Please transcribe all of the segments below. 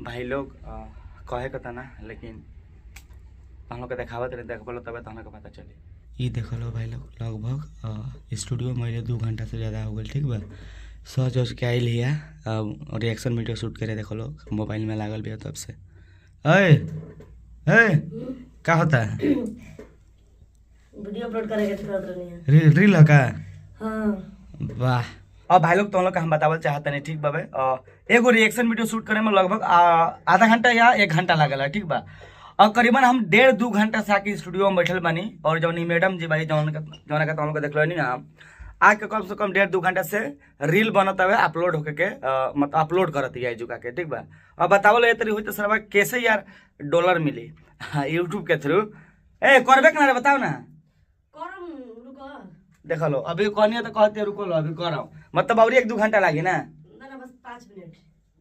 भाई लोग कहे के ना लेकिन हम लोग के देखावत रहे देख बोलो तब हम लोग पता चली। ये देख लो भाई लोग लगभग स्टूडियो में 2 घंटा से ज़्यादा हो गए ठीक बा। सच वच के आइल हिया रिएक्शन वीडियो शूट करे देख लो मोबाइल में लागल भी तब से। क्या होता है वीडियो अपलोड करेंगे रील का। हाँ वाह। अब भाई लोग तो हम लोग का हम बतावल चाहते नहीं ठीक बाबे। एगो रिएक्शन वीडियो शूट करे में लगभग आधा घंटा या 1 घंटा लागल ठीक बा। और करीबन हम 1.5-2 घंटा से आके स्टूडियो में बैठल बानी और जौन मैडम जी भाई जौन का तो हम लोग देख लो हम आके कम से कम 1.5-2 घंटा से रील बनत हुए अपलोड होके के मतलब अपलोड करती है जुका के ठीक बा। अब बतावल ये तरी हुई तो सर कैसे यार डॉलर मिली यूट्यूब के थ्रू। करबे के ना बताओ ना देख लो अभी कहनी तो कहते रुको लो अभी कर मतलब और 1-2 घंटा लागी ना बस 5 मिनट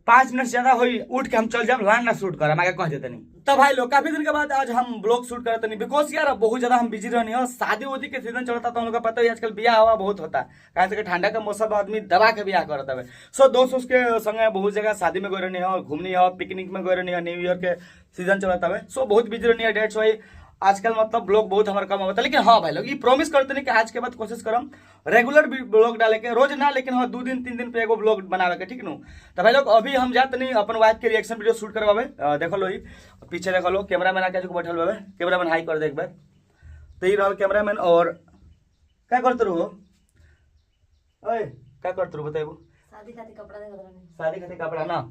5 मिनट ज्यादा हुई उठ के हम चल जाए लान ना शूट कर आगे कह देते नहीं। तो भाई लोग काफी दिन के बाद आज हम ब्लॉग शूट करते नहीं बिकॉज यार बहुत ज्यादा हम बिजी रहनी हो शादी उदी के सीजन चलता तो हम लोग का पता है आजकल ब्याह हवा बहुत होता है कहे ठंडा का मौसम आदमी दबा के ब्याह करता है। सो दोस्त उसके संगे बहुत जगह शादी में गए रहनी हो घूमनी हो पिकनिक में गए रहनी हो न्यू ईयर के सीजन चलता है। सो बहुत बिजी रहनी है डेट्स वाई आजकल मतलब ब्लॉग बहुत हमारा कम होता है। लेकिन हाँ भाई लोग ये प्रॉमिस करते नहीं कि आज के बाद कोशिश करम रेगुलर ब्लॉग डाले के रोज ना लेकिन हाँ 2 दिन 3 दिन पे एगो ब्लॉग बनावे के ठीक नु। तो भाई लोग अभी हम जाते नहीं अपन वाइफ के रिएक्शन वीडियो शूट करवावे देखो लो पीछे देखो लो कैमरा मैन आके बैठल बाबे कैमरा मैन हाई कर दे एक बार। तो ये रहल कैमरा मैन और क्या करते रहो क्या करते रहो बताइबो शादी खातिर कपड़ा ना।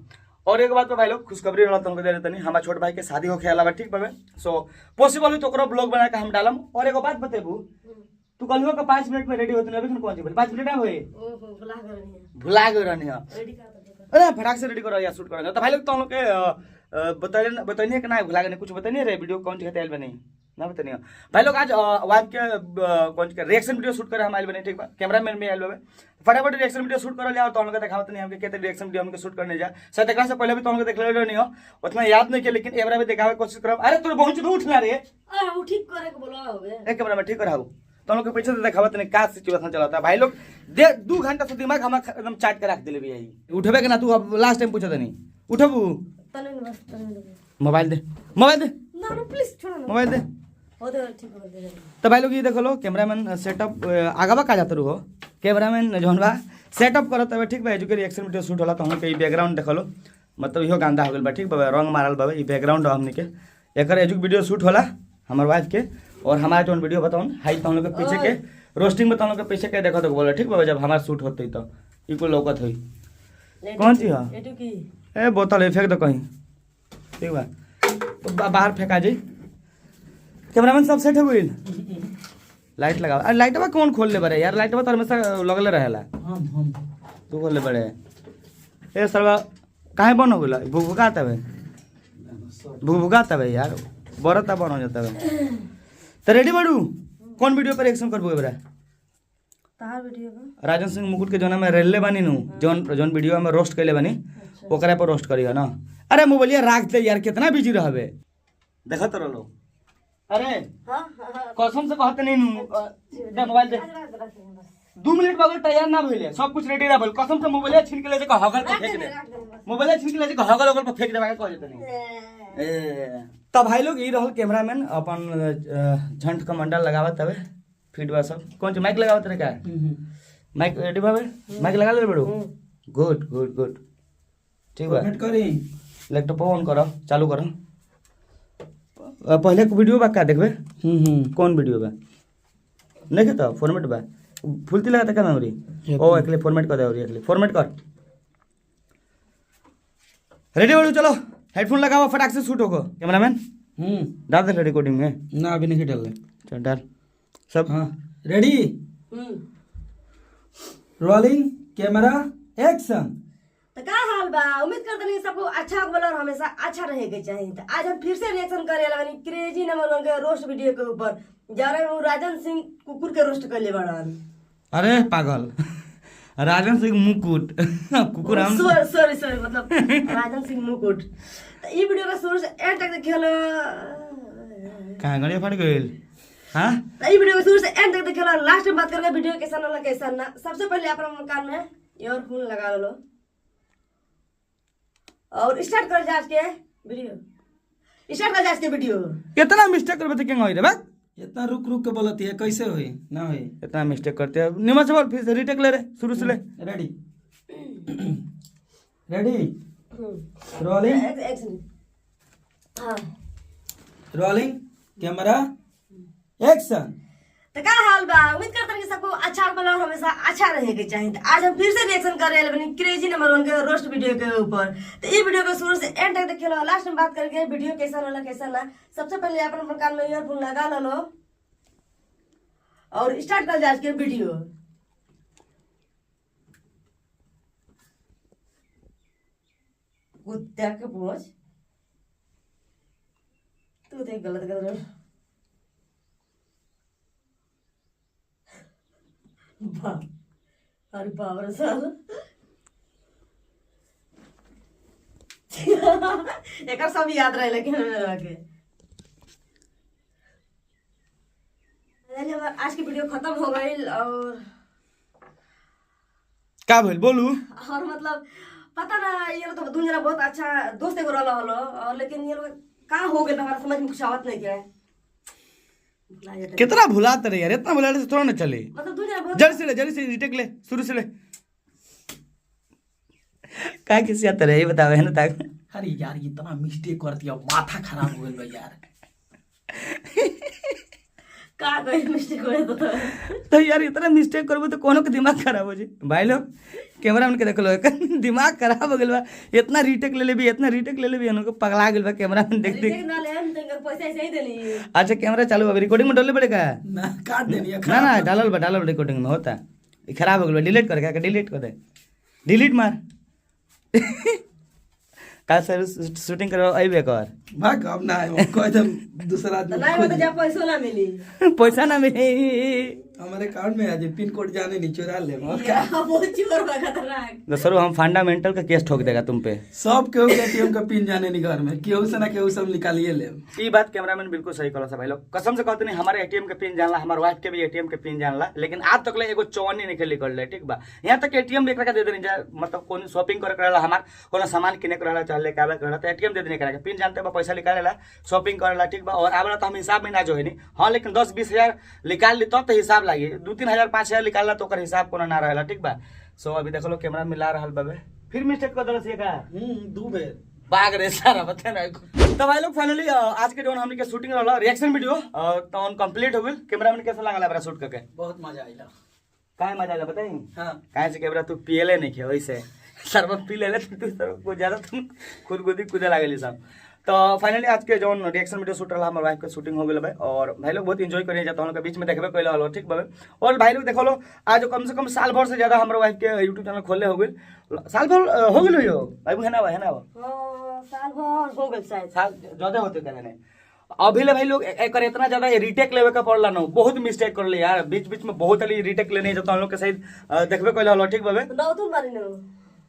और एक बात तो भाई लोग खुशखबरी रहा तुमको दे देते नहीं हमारे छोटे भाई के शादी हो खेला ठीक बाबे। सो पॉसिबल हुई तो ओकरो ब्लॉग बना के हम डालम। और एगो बात बतेबू तू कल का 5 मिनट में रेडी होते अभी कौन सी 5 मिनट हुए भुला गए रहनी है अरे फटाक से रेडी करो या शूट करो। तो भाई लोग तो हम लोग के बताइए कि ना भुला गए कुछ बताइए रे वीडियो कौन सी आयल बनी ना बताइए भाई लोग आज वाइफ के कौन के रिएक्शन वीडियो शूट करे हम आयल बने ठीक बा। कैमरा मैन में आयल बाबे फटाफट रिएक्शन वीडियो शूट कर लिया तो हम लोग दिखावत नहीं हमके केते रिएक्शन वीडियो हमके शूट करने जा शायद एकरा से पहले भी तो हम लोग देख ले नहीं हो उतना याद नहीं किया लेकिन कैमरा में दिखावे कोशिश करब। अरे तू पहुंच तो उठना रे वो ठीक करे के बोला होबे एक कैमरा में ठीक कराऊ तो हम लोग के पीछे से दिखावत नहीं का सिचुएशन चलता है भाई लोग 2 घंटा से दिमाग हम एकदम चाट के रख दिले भी यही उठबे के ना तू अब लास्ट टाइम पूछत नहीं उठबू मोबाइल दे ना प्लीज छोड़ ना मोबाइल दे तो भाई लोग ये देखो लो कैमरामैन सेटअप आगवा का जाते रहो कैमरामैन जौन बा सेटअप करत है ठीक बा एजुके रिएक्शन वीडियो शूट होला तो हम के बैकग्राउंड देखो लो मतलब इहो गांदा हो गेल बा ठीक बा रंग मारल बा ई बैकग्राउंड हमनी के एकर एजुक वीडियो शूट होला हमर वाइफ के और हमारा जौन वीडियो बताऊं हाई तो हम लोग के पीछे के रोस्टिंग में तो हम लोग के पीछे के देखो तो बोले ठीक बा जब हमारा शूट होते तो ई को लौकत होई कौन सी हां ए बोतल फेंक दो कहीं ठीक बा तो बाहर फेंका जाई कैमरामैन सब सेट हो गई लाइट लगाओ अरे लाइटवा कौन खोल ले बड़े यार लाइटवा तो हमेशा लगले रहेला हम तू खोल ले बड़े ए सरवा काहे बन हो गेला भुभुकाता है यार बरता बन हो जाता है। तो रेडी बाड़ू कौन वीडियो पर रिएक्शन करबो एबरा तार वीडियो पर राजन सिंह मुकुट के जोना में रेलले बानी नु जोन वीडियो में रोस्ट कइले बानी ओकरा पर रोस्ट करियो ना। अरे मोबाइलिया राख दे यार कितना बिजी रहबे देखत रहो। अरे कसम से कहते नहीं दे मोबाइल दे 2 मिनट बगल तैयार ना भइले सब कुछ रेडी रह कसम से मोबाइल छीन के ले जे हगल पे फेंक दे मोबाइल छीन के ले जे हगल हगल पे फेंक दे कह देते नहीं। तो भाई लोग ये रहल कैमरामैन अपन झंट का मंडल लगावत हवे फीडवा सब कौन सी माइक लगावत रे का माइक रेडी बाबे माइक लगा ले बड़ो गुड ठीक बा कमेंट करी लैपटॉप ऑन करो चालू करो पहले वीडियो बा का देखबे कौन वीडियो बा नहीं तो फॉर्मेट बा फुलती लगा था मेमोरी ओ एकले फॉर्मेट कर दे और एकले फॉर्मेट कर रेडी हो चलो हेडफोन लगाओ फटाक से शूट होगा कैमरामैन डाल दे रिकॉर्डिंग में ना अभी नहीं डाल चल डाल सब हाँ रेडी रोलिंग कैमरा एक्शन। तो का हाल बा उम्मीद करते नहीं सबको अच्छा बोला और हमेशा अच्छा रहेगा चाहिए। तो आज हम फिर से रिएक्शन करे वाला क्रेजी नंबर 1 के रोस्ट वीडियो के ऊपर जा रहे हैं राजन सिंह कुकुर के रोस्ट कर ले बड़ान। अरे पागल राजन सिंह मुकुट कुकुर हम सॉरी मतलब राजन सिंह मुकुट। तो ये वीडियो का शुरू से एंड तक देखियो कहां गड़िया फट गइल हां। तो ये वीडियो का शुरू से एंड तक देखियो लास्ट में बात करके वीडियो कैसा ना कैसा ना। सबसे पहले अपन कान में ईयरफोन लगा लो और स्टार्ट कर जांच के वीडियो स्टार्ट कर जांच के वीडियो। इतना मिस्टेक करबे तो क्या होई रे बा? इतना रुक रुक के बोलती है, कैसे हुई ना हुई? इतना मिस्टेक करते हैं। निमन से बोल, फिर से रीटेक ले रे, शुरू से ले। रेडी रेडी रोलिंग हाँ रोलिंग कैमरा एक्शन। तो का हाल बा? उम्मीद करते हैं कि सबको अच्छा वाला और हमेशा अच्छा रहेगा चाहिए। तो आज हम फिर से रिएक्शन कर रहे हैं क्रेजी नंबर 1 के रोस्ट वीडियो के ऊपर। तो ये वीडियो को शुरू से एंड तक देखिए, लास्ट में बात करके वीडियो कैसा होला कैसा ना। सबसे पहले अपन कान में ईयरफोन लगा लो और स्टार्ट कर जाए के वीडियो। कुत्ता के पूछ तू देख गलत कर रहा। अरे बाप रे साल एक सब याद रहे लेकिन मेरा के आज की वीडियो खत्म हो गई। और का भइल बोलू? और मतलब पता ना ये लोग तो दुनिया बहुत अच्छा दोस्त एगो रहला हलो, और लेकिन ये लोग का हो गया हमारा समझ में कुछ आवत नहीं क्या है। कितना भुलाते रे यार, इतना भुलाने से थोड़ा ना चले। मतलब दुनिया बहुत जल्दी से रिटेक ले, शुरू से ले। का किसी आता रे, ये बतावे है ना ताक। अरे यार इतना मिस्टेक कर दिया, माथा खराब हो गया भाई यार। का कोई मिस्टेक हो तो यार इतना मिस्टेक करबो तो कोनो के दिमाग खराब हो जी। भाई लोग कैमरा में के देख लो, एकर दिमाग खराब हो गेल बा। इतना रीटेक ले लेबी, इतना रीटेक ले लेबी, उनको पगला गेल बा कैमरा में देख देख। ना ले हम तंगर पैसा ऐसे ही देली। अच्छा कैमरा चालू, अभी रिकॉर्डिंग में डालले पड़ेगा ना काट देनी है ना ना, डालल रिकॉर्डिंग में होता। ये खराब हो गेल बा, डिलीट कर, डिलीट कर दे, डिलीट मार। का सर शूटिंग करो अइबे कर भाग। अब ना है कोई दम दूसरा तो आदमी नहीं खोज मतलब जब पैसा ना मिली पैसा ना मिले। हमारे अकाउंट में आ जाए, पिन कोड जाने नहीं, चुरा ले। बहुत चोर बा खतरनाक। दोस्तों हम फंडामेंटल का केस ठोक देगा तुम पे। सब केहू के एटीएम का पिन जाने नहीं घर में, केहू से ना केहू सब निकालिए ले। ये बात कैमरामैन बिल्कुल सही करो सब भाई लोग, कसम से कहते नहीं। हमारे एटीएम के पिन जानला, हमारे वाइफ के भी एटीएम के पिन जानला, लेकिन आज तक ले एगो चौनी नहीं निकल ले। ठीक बा, यहाँ तक एटीएम एकरा के दे देनी जा, मतलब कोई शॉपिंग करे करला, हमार कोनो सामान किने करला चाहे काबे करला तो एटीएम दे देने करा के पिन जानते बा, पैसा निकालेला, शॉपिंग करेला। ठीक बा, और आवेला तो हम हिसाब में ना जो है नहीं। हां लेकिन 10-20 हजार निकाल ली तो हिसाब लागी, 2-3 हजार 5 हजार निकालला तो ओकर हिसाब कोनो ना रहेला। ठीक बा, सो अभी देख लो कैमरा मिला रहल बाबे, फिर मिस्टेक कर दलस ये का 2 बेर बाग रे सारा बता ना। तो भाई लोग फाइनली आज के जोन हमनी के शूटिंग रहला रिएक्शन वीडियो तो कंप्लीट हो गेल। कैमरामैन कैसा लागला बरा शूट करके? बहुत मजा आइला। काहे मजा आला बताई? हां काहे से कैमरा तू पियले नहीं खे वैसे सर्व पी लेले तू सर्व को ज्यादा तुम खुद गोदी कूदे लागली सब। तो फाइनली आज के जोन रिएक्शन वीडियो शूट रहा हमारे वाइफ का शूटिंग हो गेल भाई, और भाई लोग बहुत एंजॉय करिए जाता हम लोग के बीच में देखबे कइला हलो। ठीक बा, और भाई लोग देखो लो आज कम से कम साल भर से ज्यादा हमारे वाइफ के यूट्यूब चैनल खोले हो गेल। साल भर हो गेल हो भाई, है ना हां साल भर हो गेल शायद, साल ज्यादा होते कहने नहीं। अभी ले भाई लोग एक इतना ज्यादा रिटेक लेवे का पड़ला ना, बहुत मिस्टेक कर ले यार, बीच बीच में बहुत अली रिटेक लेने जाता हम लोग के सही देखबे कइला हलो। ठीक बाबे, नौतुन बारी न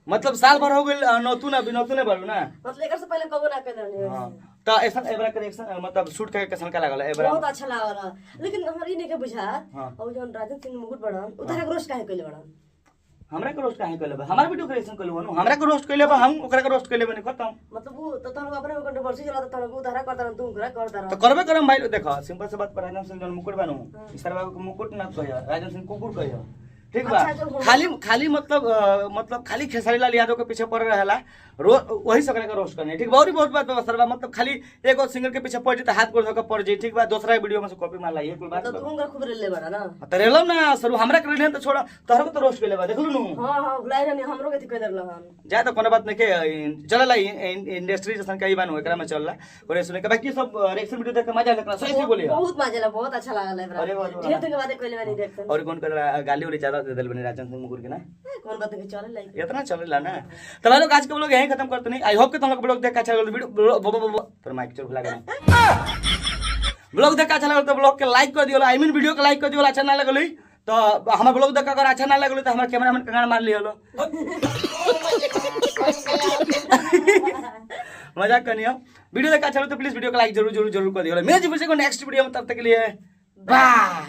मतलब साल भर हो गेल नौतुन, अभी नौतुन बारू ना, मतलब एकर से पहले कबो ना कर देनी। हां तो ऐसा एबरा के रिएक्शन मतलब शूट करके कैसन का लागल एबरा? बहुत अच्छा लागला, लेकिन हमरा ई नहीं के बुझा हाँ। और जोन राजन सिंह मुकुट बड़न उधर के रोस्ट काहे कइले बड़न? हमरा के रोस्ट काहे कइले बा? हमारा वीडियो क्रिएशन कइले बनो, हमरा के रोस्ट कइले बा, हम ओकरा के रोस्ट कइले बने खत्म। मतलब वो तो तन अपने कंट्रोवर्सी चला तो तन उधर करता तू उधर करता तो करबे करम भाई। देखो सिंपल से बात पर राजन सिंह जोन मुकुट बानो, इस तरह बाबू के मुकुट ना कहियो, राजन सिंह कुकुर कहियो। ठीक बा, खाली मतलब खाली खेसारी लाल यादव के पीछे पड़ रहेला, वही सकरा के रोस्ट करने। ठीक बा, और बहुत बात व्यवस्था बा, मतलब खाली एगो सिंगर के पीछे पड़ जे त हाथ गोड़ धोके पड़ जे। ठीक बा, दूसरा वीडियो में से कॉपी मार लाइए कुल बात। तो तू उनका खूब ले बड़ा ना त रेलो ना सर हमरा के रेले त छोड़ा तोहरा के तो रोस्ट कइले बा, देखलु नु। हां हां भुलाई नहीं, हमरो के कह देला हम जा तो कोनो बात नहीं के चलला इंडस्ट्री जैसन कई बान एकरा में चलला और सुने के बाकी सब रिएक्शन वीडियो देख के मजा लेकरा सही से बोलिए। बहुत मजा आला, बहुत अच्छा लागल है। अरे वाह, ढेर दिन के बाद कइले बानी रिएक्शन। और कौन कर गाली वाली ज्यादा दे देल बने राजन सिंह मुकुर के ना, कौन बात के चले लाइक इतना चलेला ना। तो भाई लोग आज के ब्लॉग यहीं खत्म करते नहीं। आई होप कि तुम लोग ब्लॉग देख के अच्छा लगा वीडियो तो माइक चोर भुला गया ब्लॉग देख के अच्छा लगा तो ब्लॉग के लाइक कर दियो, आई मीन वीडियो के लाइक कर दियो। अच्छा ना लगल तो हमार ब्लॉग देख अगर अच्छा ना लगल तो हमार कैमरामैन कंगाल मार लियो मजाक करनी हो। वीडियो देख के अच्छा लगा तो प्लीज वीडियो को लाइक जरूर कर दियो। मैं जी फिर से नेक्स्ट वीडियो में, तब तक के लिए बाय।